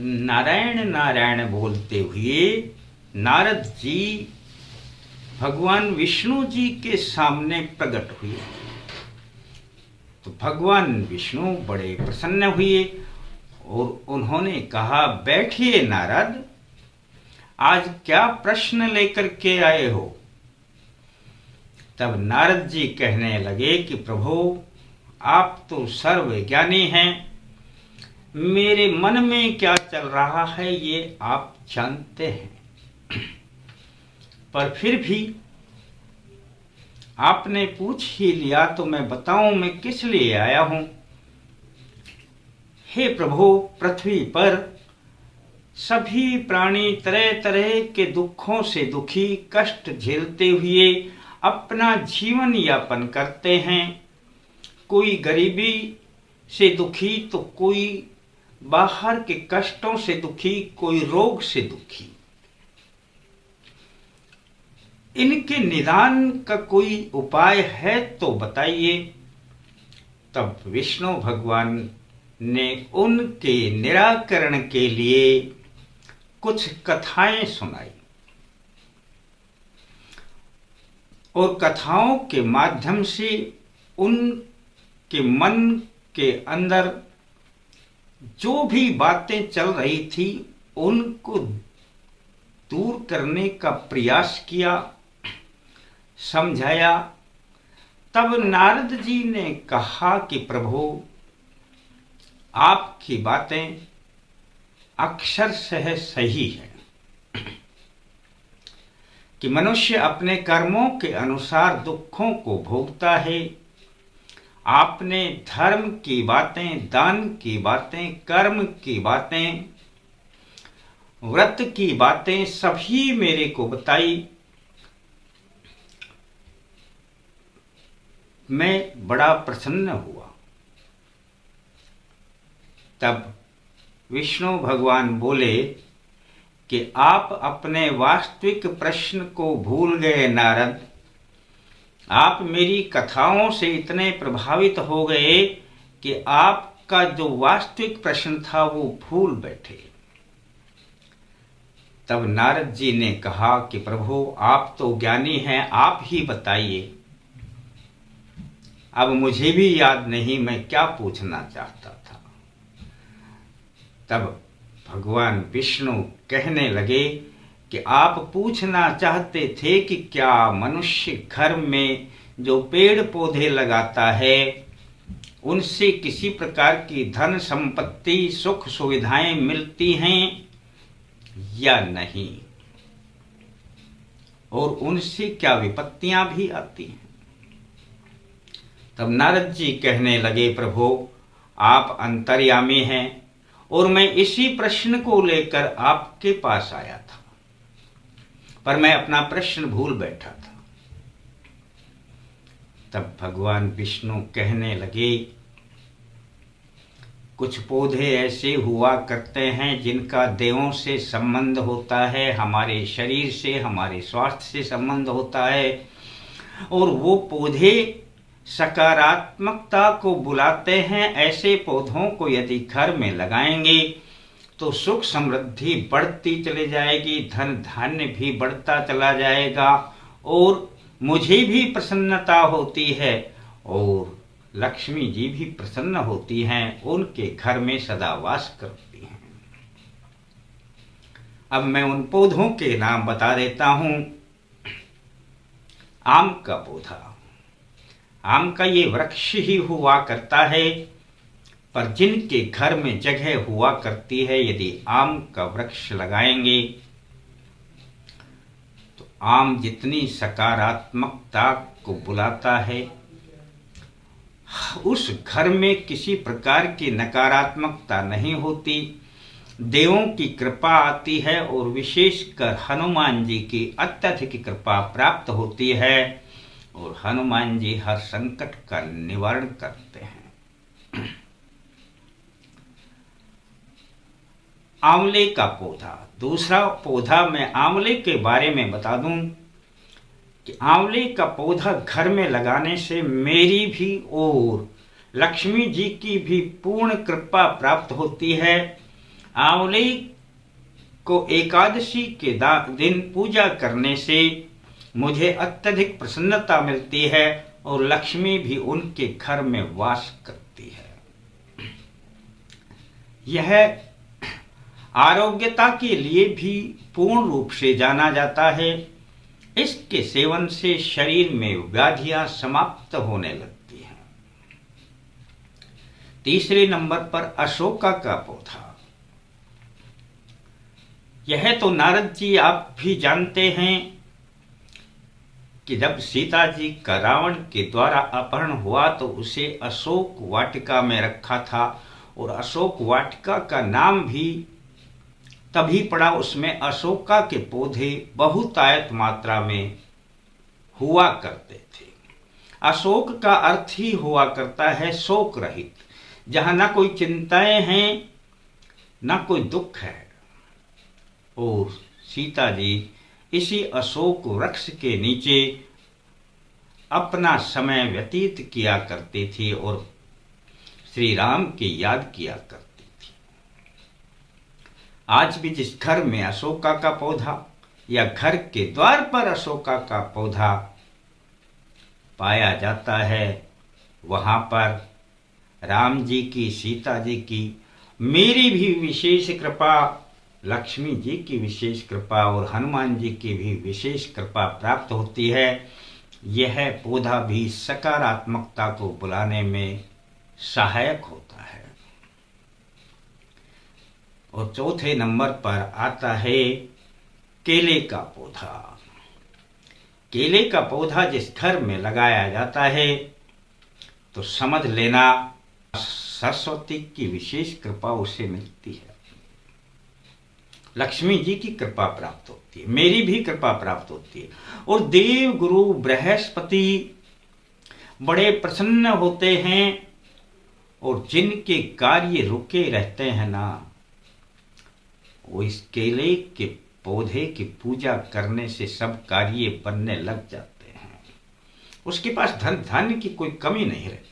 नारायण नारायण बोलते हुए नारद जी भगवान विष्णु जी के सामने प्रकट हुए। तो भगवान विष्णु बड़े प्रसन्न हुए और उन्होंने कहा, बैठिए नारद, आज क्या प्रश्न लेकर के आए हो? तब नारद जी कहने लगे कि प्रभु, आप तो सर्वज्ञानी हैं, मेरे मन में क्या चल रहा है ये आप जानते हैं, पर फिर भी आपने पूछ ही लिया तो मैं बताऊं मैं किस लिए आया हूं। हे प्रभु, पृथ्वी पर सभी प्राणी तरह तरह के दुखों से दुखी, कष्ट झेलते हुए अपना जीवन यापन करते हैं। कोई गरीबी से दुखी तो कोई बाहर के कष्टों से दुखी, कोई रोग से दुखी। इनके निदान का कोई उपाय है तो बताइए। तब विष्णु भगवान ने उनके निराकरण के लिए कुछ कथाएं सुनाई और कथाओं के माध्यम से उनके मन के अंदर जो भी बातें चल रही थी उनको दूर करने का प्रयास किया, समझाया। तब नारद जी ने कहा कि प्रभु, आपकी बातें अक्षरशः सही है कि मनुष्य अपने कर्मों के अनुसार दुखों को भोगता है। आपने धर्म की बातें, दान की बातें, कर्म की बातें, व्रत की बातें सभी मेरे को बताई। मैं बड़ा प्रसन्न हुआ। तब विष्णु भगवान बोले कि आप अपने वास्तविक प्रश्न को भूल गए नारद। आप मेरी कथाओं से इतने प्रभावित हो गए कि आपका जो वास्तविक प्रश्न था वो भूल बैठे। तब नारद जी ने कहा कि प्रभु, आप तो ज्ञानी हैं, आप ही बताइए। अब मुझे भी याद नहीं मैं क्या पूछना चाहता था। तब भगवान विष्णु कहने लगे कि आप पूछना चाहते थे कि क्या मनुष्य घर में जो पेड़ पौधे लगाता है उनसे किसी प्रकार की धन संपत्ति, सुख सुविधाएं मिलती हैं या नहीं, और उनसे क्या विपत्तियां भी आती हैं। तब नारद जी कहने लगे, प्रभु, आप अंतर्यामी हैं और मैं इसी प्रश्न को लेकर आपके पास आया था, पर मैं अपना प्रश्न भूल बैठा था। तब भगवान विष्णु कहने लगे, कुछ पौधे ऐसे हुआ करते हैं जिनका देवों से संबंध होता है, हमारे शरीर से, हमारे स्वास्थ्य से संबंध होता है, और वो पौधे सकारात्मकता को बुलाते हैं। ऐसे पौधों को यदि घर में लगाएंगे तो सुख समृद्धि बढ़ती चली जाएगी, धन धान्य भी बढ़ता चला जाएगा, और मुझे भी प्रसन्नता होती है और लक्ष्मी जी भी प्रसन्न होती हैं, उनके घर में सदा वास करती हैं। अब मैं उन पौधों के नाम बता देता हूं। आम का पौधा, आम का ये वृक्ष ही हुआ करता है, पर जिनके घर में जगह हुआ करती है, यदि आम का वृक्ष लगाएंगे तो आम जितनी सकारात्मकता को बुलाता है, उस घर में किसी प्रकार की नकारात्मकता नहीं होती, देवों की कृपा आती है और विशेषकर हनुमान जी की अत्यधिक कृपा प्राप्त होती है, और हनुमान जी हर संकट का निवारण करते हैं। आंवले का पौधा, दूसरा पौधा मैं आंवले के बारे में बता दूं कि आंवले का पौधा घर में लगाने से मेरी भी और लक्ष्मी जी की भी पूर्ण कृपा प्राप्त होती है, आंवले को एकादशी के दिन पूजा करने से मुझे अत्यधिक प्रसन्नता मिलती है और लक्ष्मी भी उनके घर में वास करती है। यह आरोग्यता के लिए भी पूर्ण रूप से जाना जाता है। इसके सेवन से शरीर में व्याधियां समाप्त होने लगती हैं। तीसरे नंबर पर अशोका का पौधा। यह तो नारद जी आप भी जानते हैं कि जब सीता जी का रावण के द्वारा अपहरण हुआ तो उसे अशोक वाटिका में रखा था, और अशोक वाटिका का नाम भी तभी पड़ा, उसमें अशोका के पौधे बहुतायत मात्रा में हुआ करते थे। अशोक का अर्थ ही हुआ करता है शोक रहित, जहां ना कोई चिंताएं हैं ना कोई दुख है। और सीता जी इसी अशोक वृक्ष के नीचे अपना समय व्यतीत किया करती थी और श्री राम की याद किया करती थी। आज भी जिस घर में अशोका का पौधा या घर के द्वार पर अशोका का पौधा पाया जाता है, वहां पर राम जी की, सीता जी की, मेरी भी विशेष कृपा, लक्ष्मी जी की विशेष कृपा और हनुमान जी की भी विशेष कृपा प्राप्त होती है। यह पौधा भी सकारात्मकता को बुलाने में सहायक होता है। और चौथे नंबर पर आता है केले का पौधा। केले का पौधा जिस घर में लगाया जाता है तो समझ लेना सरस्वती की विशेष कृपा उसे मिलती है, लक्ष्मी जी की कृपा प्राप्त होती है, मेरी भी कृपा प्राप्त होती है। और देव गुरु बृहस्पति बड़े प्रसन्न होते हैं, और जिनके कार्य रुके रहते हैं ना, वो इस केले के पौधे की पूजा करने से सब कार्य बनने लग जाते हैं। उसके पास धन धान्य की कोई कमी नहीं रहती।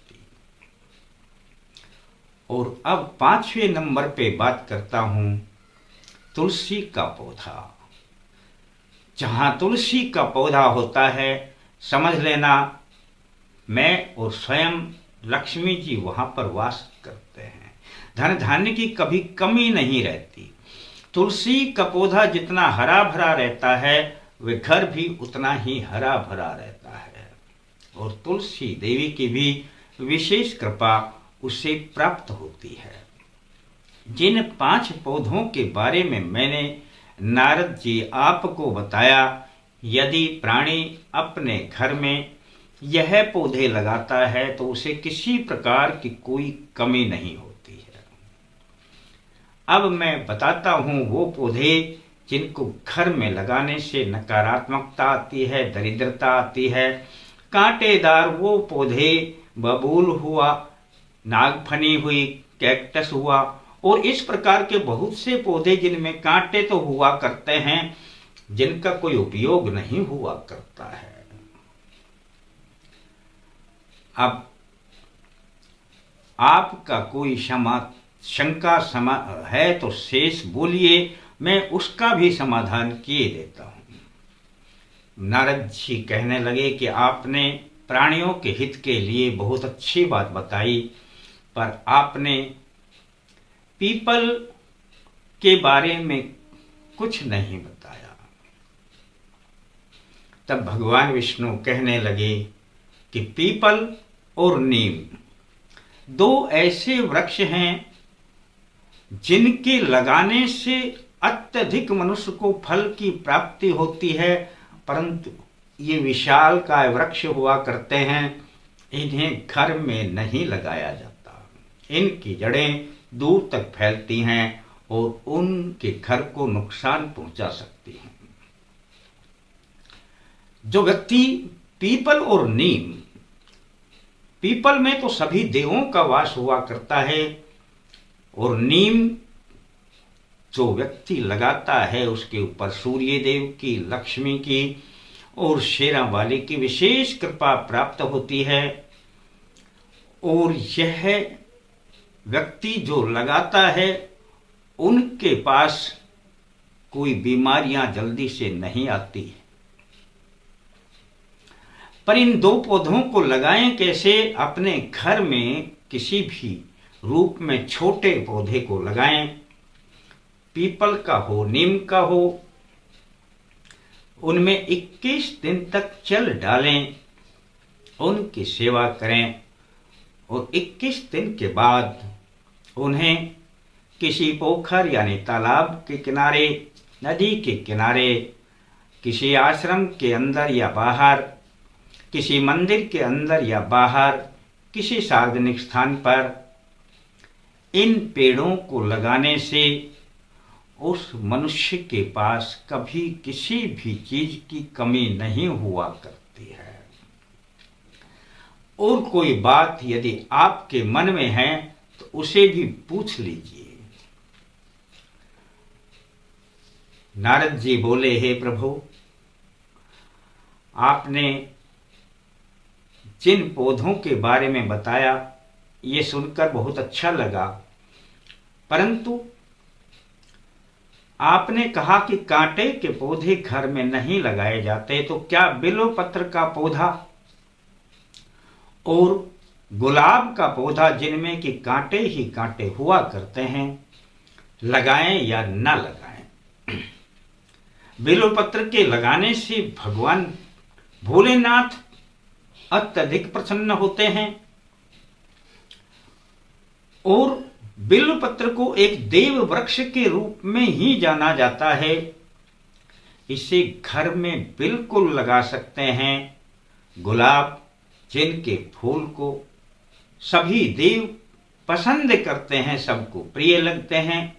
और अब पांचवें नंबर पे बात करता हूं तुलसी का पौधा। जहां तुलसी का पौधा होता है, समझ लेना मैं और स्वयं लक्ष्मी जी वहां पर वास करते हैं। धन धान्य की कभी कमी नहीं रहती। तुलसी का पौधा जितना हरा भरा रहता है, वह घर भी उतना ही हरा भरा रहता है। और तुलसी देवी की भी विशेष कृपा उसे प्राप्त होती है। जिन 5 पौधों के बारे में मैंने नारद जी आपको बताया, यदि प्राणी अपने घर में यह पौधे लगाता है तो उसे किसी प्रकार की कोई कमी नहीं होती है। अब मैं बताता हूं वो पौधे जिनको घर में लगाने से नकारात्मकता आती है, दरिद्रता आती है। कांटेदार वो पौधे, बबूल हुआ, नागफनी हुई, कैक्टस हुआ, और इस प्रकार के बहुत से पौधे जिनमें कांटे तो हुआ करते हैं, जिनका कोई उपयोग नहीं हुआ करता है। अब आपका कोई शंका है तो शेष बोलिए, मैं उसका भी समाधान किए देता हूं। नारद जी कहने लगे कि आपने प्राणियों के हित के लिए बहुत अच्छी बात बताई, पर आपने पीपल के बारे में कुछ नहीं बताया। तब भगवान विष्णु कहने लगे कि पीपल और नीम 2 ऐसे वृक्ष हैं जिनके लगाने से अत्यधिक मनुष्य को फल की प्राप्ति होती है, परंतु ये विशालकाय वृक्ष हुआ करते हैं, इन्हें घर में नहीं लगाया जाता। इनकी जड़ें दूर तक फैलती हैं और उनके घर को नुकसान पहुंचा सकती हैं। जो व्यक्ति पीपल और नीम, पीपल में तो सभी देवों का वास हुआ करता है, और नीम जो व्यक्ति लगाता है उसके ऊपर सूर्य देव की, लक्ष्मी की और शेरा वाली की विशेष कृपा प्राप्त होती है। और यह व्यक्ति जो लगाता है उनके पास कोई बीमारियां जल्दी से नहीं आती है। पर इन दो पौधों को लगाएं कैसे? अपने घर में किसी भी रूप में छोटे पौधे को लगाएं, पीपल का हो, नीम का हो, उनमें 21 दिन तक जल डालें, उनकी सेवा करें और 21 दिन के बाद उन्हें किसी पोखर यानी तालाब के किनारे, नदी के किनारे, किसी आश्रम के अंदर या बाहर, किसी मंदिर के अंदर या बाहर, किसी सार्वजनिक स्थान पर इन पेड़ों को लगाने से उस मनुष्य के पास कभी किसी भी चीज की कमी नहीं हुआ करती है। और कोई बात यदि आपके मन में है तो उसे भी पूछ लीजिए। नारद जी बोले, हे प्रभु, आपने जिन पौधों के बारे में बताया ये सुनकर बहुत अच्छा लगा, परंतु आपने कहा कि कांटे के पौधे घर में नहीं लगाए जाते, तो क्या बिल्व पत्र का पौधा और गुलाब का पौधा, जिनमें कि कांटे ही कांटे हुआ करते हैं, लगाएं या न लगाएं? बिल्व पत्र के लगाने से भगवान भोलेनाथ अत्यधिक प्रसन्न होते हैं और बिल्व पत्र को एक देव वृक्ष के रूप में ही जाना जाता है। इसे घर में बिल्कुल लगा सकते हैं। गुलाब, जिनके फूल को सभी देव पसंद करते हैं, सबको प्रिय लगते हैं,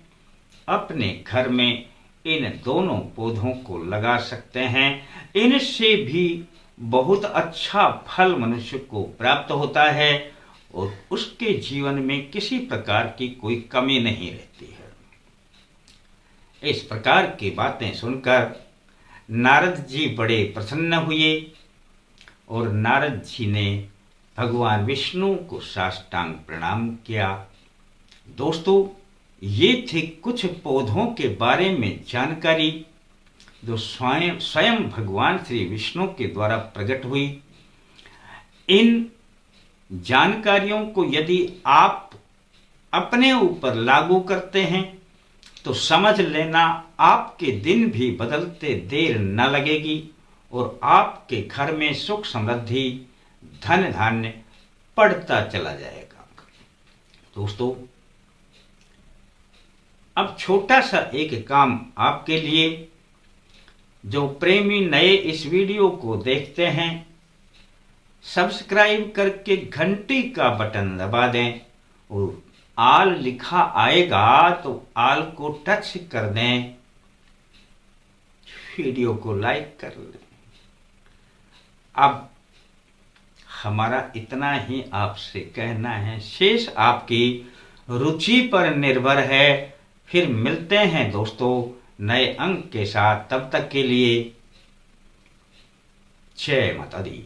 अपने घर में इन दोनों पौधों को लगा सकते हैं। इनसे भी बहुत अच्छा फल मनुष्य को प्राप्त होता है और उसके जीवन में किसी प्रकार की कोई कमी नहीं रहती है। इस प्रकार की बातें सुनकर नारद जी बड़े प्रसन्न हुए और नारद जी ने भगवान विष्णु को साष्टांग प्रणाम किया। दोस्तों, ये थी कुछ पौधों के बारे में जानकारी जो स्वयं भगवान श्री विष्णु के द्वारा प्रकट हुई। इन जानकारियों को यदि आप अपने ऊपर लागू करते हैं तो समझ लेना आपके दिन भी बदलते देर न लगेगी और आपके घर में सुख समृद्धि, धन धान्य बढ़ता चला जाएगा। दोस्तों, अब छोटा सा एक काम आपके लिए, जो प्रेमी नए इस वीडियो को देखते हैं, सब्सक्राइब करके घंटी का बटन दबा दें और आल लिखा आएगा तो आल को टच कर दें, वीडियो को लाइक कर लें। अब हमारा इतना ही आपसे कहना है, शेष आपकी रुचि पर निर्भर है। फिर मिलते हैं दोस्तों नए अंक के साथ, तब तक के लिए जय माता दी।